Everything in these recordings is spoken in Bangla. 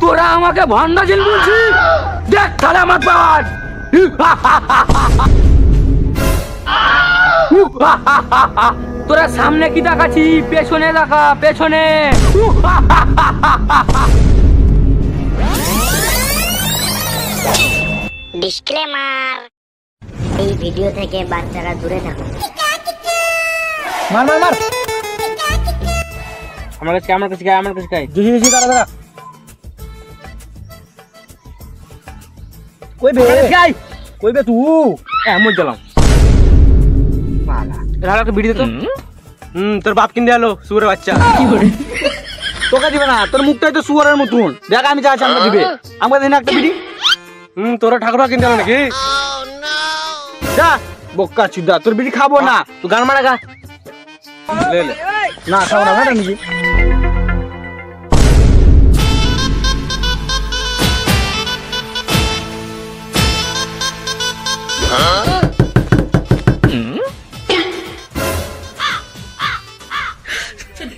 তোরা আমাকে ভন্ডাজিল বলছিস? দেখ তাহলে আমার পাওয়ার। তোরা সামনে কি দেখাচ্ছি? পেছনে দেখা, পেছনে। ডিসক্লেমার, এই ভিডিও থেকে বাচ্চারা দূরে থাকুন। মার মার মার। আমার কাছে গায় জি জি দাঁড়া দাঁড়া। কই বে গাই? কই বে তুই? এমন দিলাম মালা। এর একটা ভিডিও তো। তোর বাপ কিনে আলো শুয়োরের বাচ্চা। কি করে? তোকে দিবে না, তোর মুখটাই তো শুয়োরের মতন। দেখ আমি যা চামড়া দিবে আমাকে দিন একটা বিড়ি। তোরা ঠাকুরবা কিনতে আলো নাকি? যা বক্কা চুদা, তোর বিড়ি খাবো না। তুই গান মারা গা। লে লে। না খাও না ভাড়া নাকি?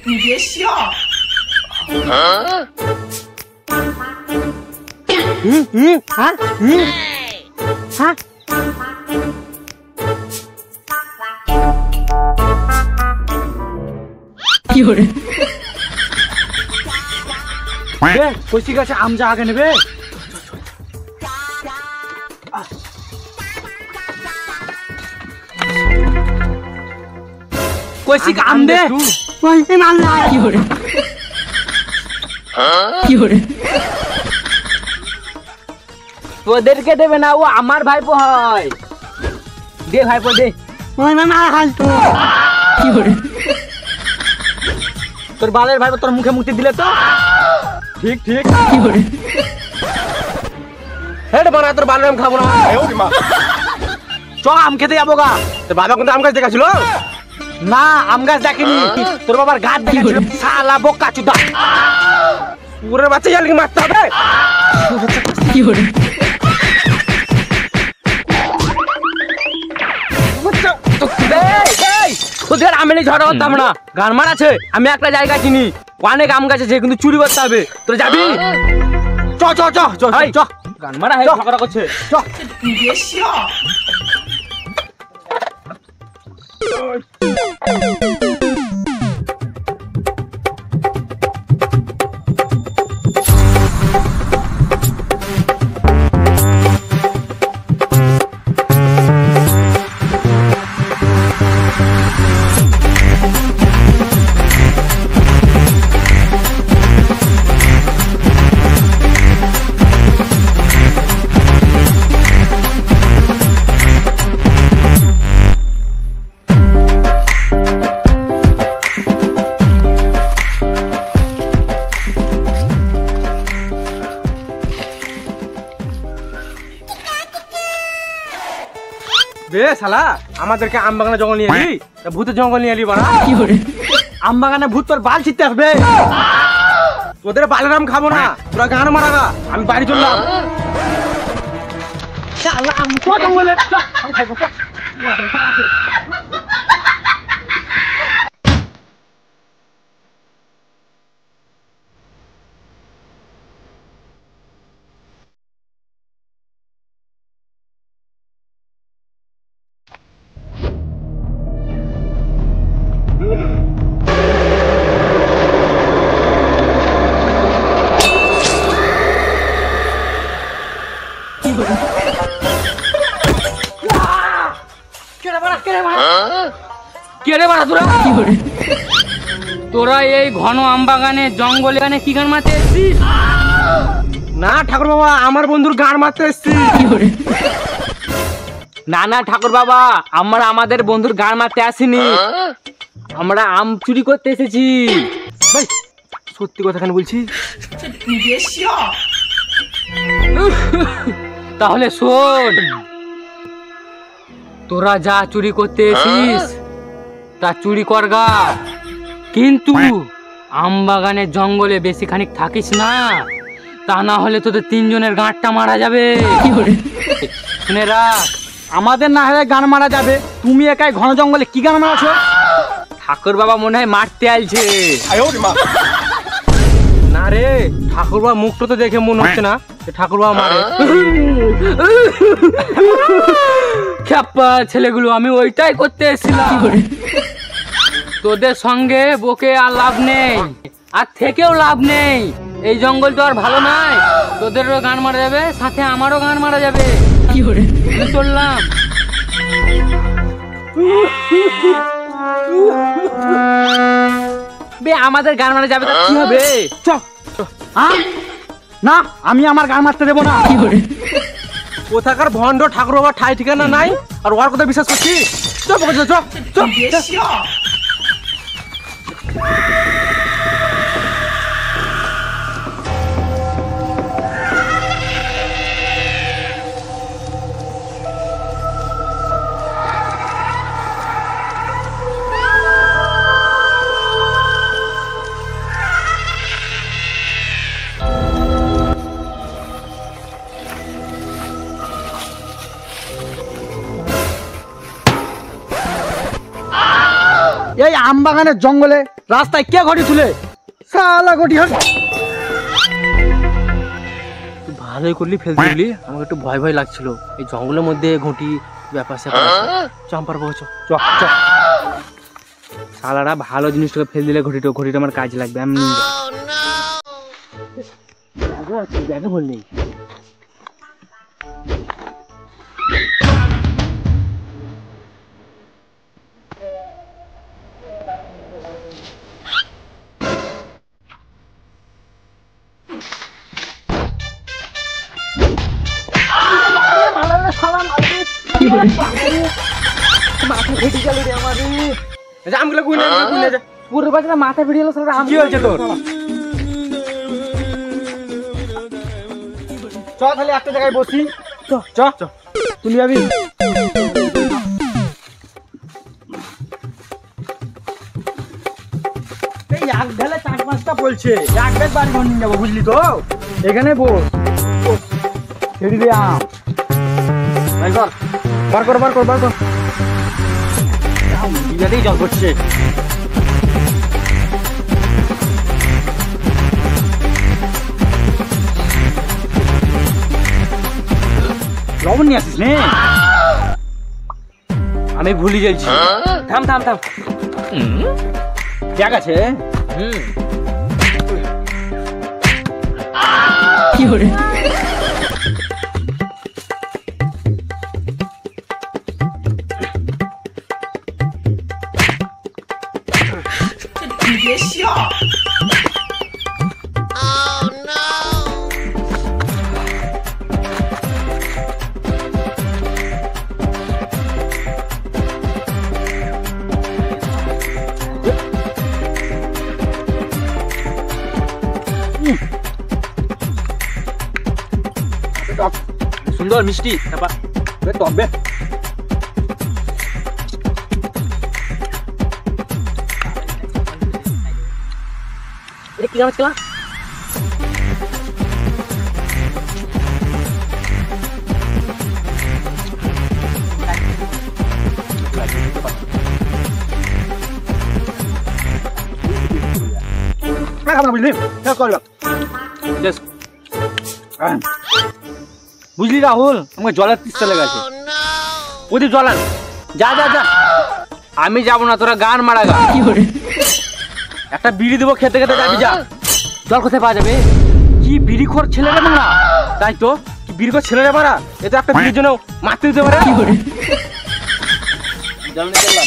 你别笑。 কি করে? কচি গাছে আম যা আগে নেবে। কইছি আম দে। কি করে? কি করে? তোদেরকে দেবে না, ও আমার ভাইপো হয়। দে ভাইপো দে। কি করে? তোর বালের ভাইপো তোর মুখে মুখে দিলে তো ঠিক ঠিক। কি করে? হেড বানা, তোর বালের আম খাবো না। চ আম খেতে যাবো গা। তোর বাবা কিন্তু আম গাছ দেখাছিল না, আম গাছ দেখিনি। তোর বাবার গাছ দেখাছিল। শালা বোকা চুদা, পুরো বাচ্চা জালকে মারতে হবে। কি করে? তোদের আমেলি ঝড় করতাম না, গান মারাছে। আমি একটা জায়গা চিনি, অনেক আম গাছ আছে, কিন্তু চুরি করতে হবে। তোরা যাবি? চ চ চ চ চ। গান মারা হয় ঝগড়া করছে। চ। 你别笑。 বে শালা, আমাদেরকে আম বাগানে জঙ্গল নিয়ে এলি, ভূতের জঙ্গল নিয়ে এলি বাড়া। কি করে? আম বাগানে ভূত তোর বাল ছিটতে আসবে। তোদের বালের আম খাবো না, তোরা গান মারা গা। আমি বাড়ি চললাম। শালা আম তো জঙ্গলে আম খাইবো। তোরা এই ঘন আম বাগানে জঙ্গলে কি গান মারতে এসেছিস? না ঠাকুর বাবা, আমার বন্ধুর গান মারতে এসছি। না না ঠাকুর বাবা, আমরা আমাদের বন্ধুর গান মারতে আসিনি, আমরা আম চুরি করতে এসেছি। ভাই সত্যি কথা কেন বলছি? 你别笑。 তাহলে শোন, তোরা যা চুরি করতে এসিস তা চুরি করগা, কিন্তু আম বাগানের জঙ্গলে বেশি খানিক থাকিস না, তা না হলে তোদের তিনজনের গাঁটটা মারা যাবে। শুনে রাখ, আমাদের না হলে গান মারা যাবে, তুমি একাই ঘন জঙ্গলে কি গান মারাছো? ঠাকুর বাবা মনে হয় মারতে আলছে। না রে ঠাকুরবা মুখটা তো দেখে মনে হচ্ছে না যে ঠাকুরবা মারে। খ্যাপা ছেলেগুলো, আমি ওইটাই করতে এসেছিলাম। তোদের সঙ্গে বকে আর লাভ নেই, আর থেকেও লাভ নেই। এই জঙ্গল তো আর ভালো নাই, তোদেরও গান মারা যাবে, সাথে আমারও গান মারা যাবে। আমি চললাম। বে আমাদের গান মারা যাবে, তা কি হবে? চ না, আমি আমার গান মারতে দেবো না। কোথাকার ভণ্ড ঠাকুর বাবার ঠাই ঠিকানা নাই, আর ওর কথা বিশ্বাস করছি। চ বকে চ চ চ। 你别笑， এই আমবাগানের জঙ্গলে রাস্তায় কে ঘটি তুলে? শালা ঘটি হল। ভালোই করলি, ফেলতে দিলি। আমাকে একটু ভয় ভয় লাগছিল, এই জঙ্গলের মধ্যে ঘটি ব্যাপার স্যাপার। চম্পার বউ চ চ চ। শালারা ভালো জিনিসটাকে ফেল দিলে ঘটিটা আমার কাজে লাগবে। আমি ব্যাগে ভুল নেই। মাথা ভিড়ে গেল। কি হয়েছে তোর? চ তাহলে একটা জায়গায় বসি। চ চ চ। তুই যাবি? এই এক ঢালে 4-5টা বলছে, এক ব্যাগ বাড়ি ঘর নিয়ে যাবো, বুঝলি তো? এখানে বস। ছেড়ে দে আম। বার কর। দিদাতেই জল করছে। লবণ নিয়ে আসিস নে। আমি ভুলে যাচ্ছি। থাম ব্যাগ আছে? কি করে? 你别笑。 সুন্দর মিষ্টি। তবে এটা কি নাম? বুঝলি রাহুল, আমাকে জলের তিস্তা লেগেছে। ওদের জলান। যা যা যা। আমি যাবো না, তোরা গান মারা গা। একটা বিড়ি দেবো, খেতে খেতে যাবি। যা। জল কোথায় পাওয়া যাবে? কি বিড়িখোর ছেলেরা মারা। তাই তো, কি বিড়িখোর ছেলেরা মারা। এ তো একটা বিড়ির জন্য মারতে দিতে পারে। জল নিয়ে চললাম।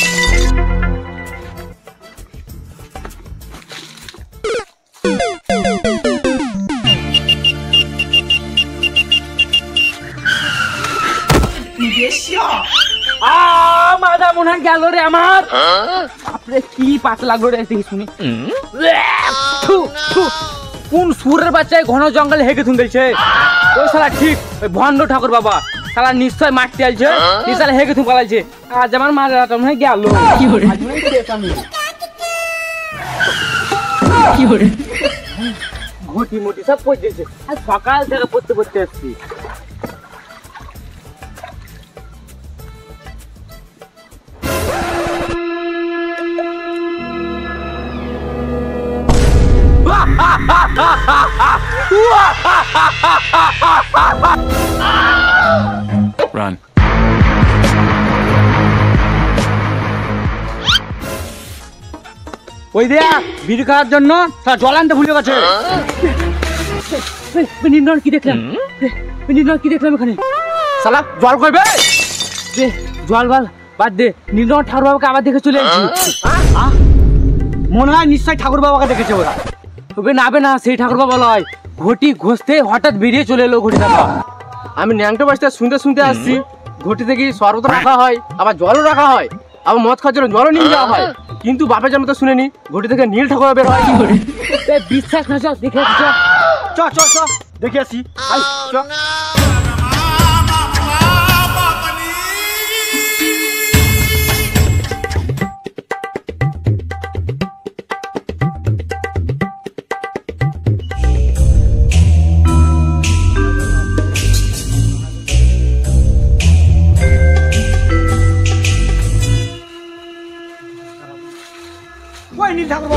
মাথা মনে হয় গেল রে আমার। বাপরে কি পাত লাগলো রে দেখি শুনি। কোন সুরের বাচ্চায় ঘন জঙ্গলে হেগে থুনতেছে? ওই শালা ঠিক ওই ভণ্ড ঠাকুর বাবা। শালা নিশ্চয় মারতে আলছে, নিশ্চয় হেগে থুন পালাইছে। আজ আমার মাথাটা মনে হয় গেল। ঘটি মুটি সব পড়তেছে। আজ সকাল থেকে পড়তে আসছি। Run. ওই দেখ বিড়ি খাওয়ার জন্য তার জল আনতে ভুলে গেছে। নির্ণয় কি দেখলাম? নির্ণয় কি দেখলাম এখানে? শালা জল কইবে? জল বাল বাদ দে, নির্ণয় ঠাকুর বাবাকে আবার দেখে চলে এসেছি। মনে হয় নিশ্চয়ই ঠাকুর বাবাকে দেখেছে ওরা। তবে না সেই ঠাকুর বাবা লয়, ঘটি ঘষতে হঠাৎ বেরিয়ে চলে এলো ঘটি দাদা। আমি ন্যাংটো বাসটা শুনতে আসছি ঘটি থেকে শরবত রাখা হয়, আবার জলও রাখা হয়, আবার মদ খাওয়ার জন্য জলও নিয়ে যাওয়া হয়, কিন্তু বাপের জন্য তো শুনেনি ঘটি থেকে নীল ঠাকুর বের হয়। বিশ্বাস না, চল দেখে আসি, চল। চ দেখে আসি। আই চ। ওই নীল ঠাকুর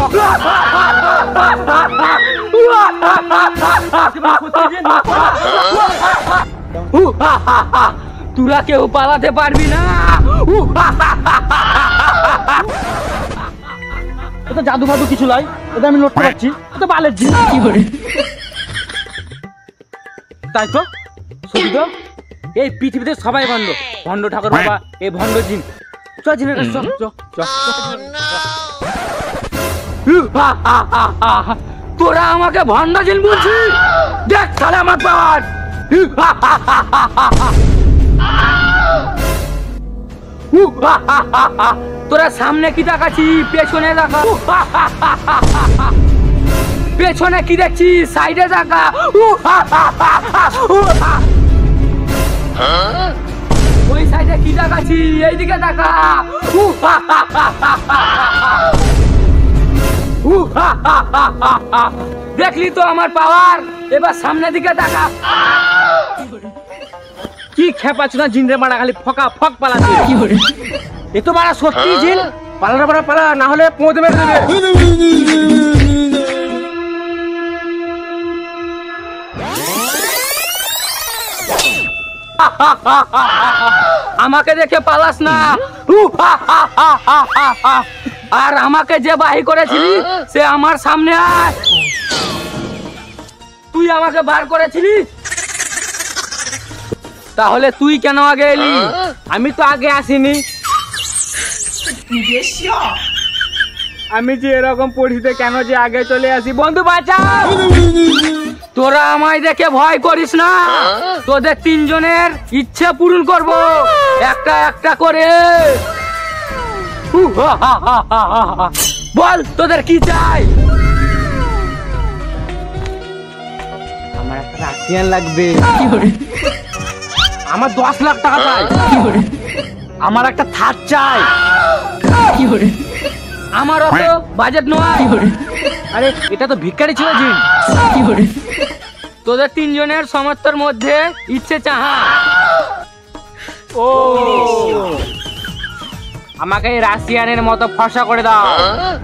তোরা কেউ পালাতে পারবি না। এটা জাদু ফাদু কিছু লাই, এটা আমি লড়তে পারছি, এটা বালের জিনিস। কি করে তাই তো সত্যি তো, এই পৃথিবীতে সবাই ভণ্ড, ভণ্ড ঠাকুর বাবা, এই ভণ্ড জিন। চল জিনের কাছে, চল। তোরা আমাকে ভণ্ড জিন বলছিস? দেখ তাহলে আমার পাওয়ার। তোরা সামনে কি দেখাচ্ছি, পেছনে দেখা। পেছনে কি দেখছি, সাইডে দেখা। ওই সাইডে কি দেখাচ্ছি, এইদিকে দেখা। দেখলি তো আমার পাওয়ার, এবার সামনের দিকে দেখা। কি খেপাচ্ছ না জিন রে মারা, খালি ফকা ফক পালাচ্ছে। কি করে এ তো মারা সত্যি জিন? পালা না হলে পৌঁছে মেরে দেবে। আমাকে দেখে পালাস না। আর আমাকে যে বাহি করেছিলি সে আমার সামনে আয়। তুই আমাকে বার করেছিলিস, তাহলে তুই কেন আগে এলি? আমি তো আগে আসিনি। আমি যে এরকম পরিস্থিতি কেন যে আগে চলে আসি? বন্ধু বাঁচাও। তোরা আমায় দেখে ভয় করিস না, তোদের তিনজনের ইচ্ছে পূরণ করব একটা একটা করে। বল তোদের কি চাই? আমার একটা রাশিয়ান লাগবে। কি করে? আমার 10 লাখ টাকা চাই। কি করে? আমার একটা থার চাই। কি করে? আমার অত বাজেট নয়। কি করে? আরে এটা তো ভিখারি ছিল জিন। কি করে? তোদের তিনজনের সমর্থের মধ্যে ইচ্ছে চাহা। ও আমাকে এই রাশিয়ানের মতো ফর্সা করে দাও।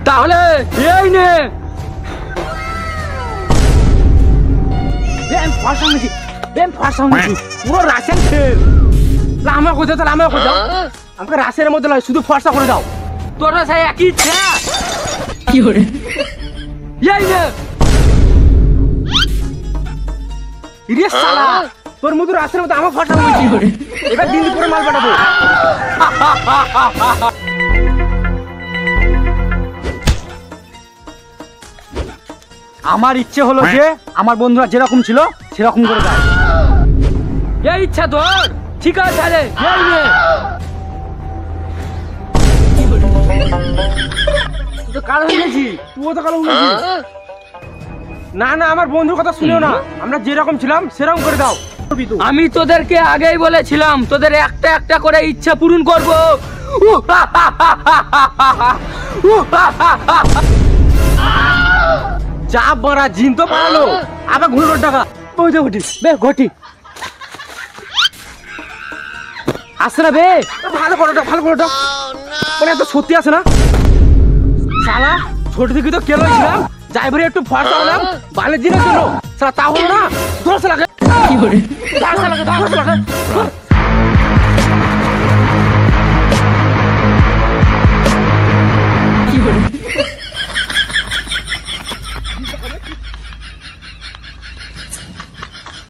তাহলে এই নে। পুরো রাশিয়ান খেল। আমার কোথাও তাহলে আমার কোথাও আমাকে রাশিয়ানের মধ্যে নয়, শুধু ফর্সা করে দাও। তোরা সেই একই ইচ্ছা। কি করে? এই নে। ইরে শালা, তোর মতো রাশিয়ানের মধ্যে আমার ফর্সা করে। কি করে? এবার দিন দুপুরে মাল পাঠাবো। আমার ইচ্ছে হলো যে আমার বন্ধুরা যেরকম ছিল সেরকম করে দেয়। এই ইচ্ছা তোর? ঠিক আছে তাহলে এই নে। তুই তো কালো হয়ে গেছিস। তুইও তো কালো হয়ে গেছিস। না না, আমার বন্ধুর কথা শুনেও না, আমরা যেরকম ছিলাম সেরকম করে দাও। আমি তোদেরকে আগেই বলেছিলাম তোদের একটা একটা করে ইচ্ছা পূরণ করব। যা বড়া জিন তো পালালো, আবার ঘুরে টাকা। ওই যে ঘটি বে, ঘটি আসে না বে। ভালো করোটা মানে এত সত্যি আছে না? শালা ছোট থেকে তো কেলো ছিলাম, যাই বলে একটু ফর্সা হলাম বালের দিনের জন্য সালা তা হলো না ধর সালাকে কি hore ধর সালাকে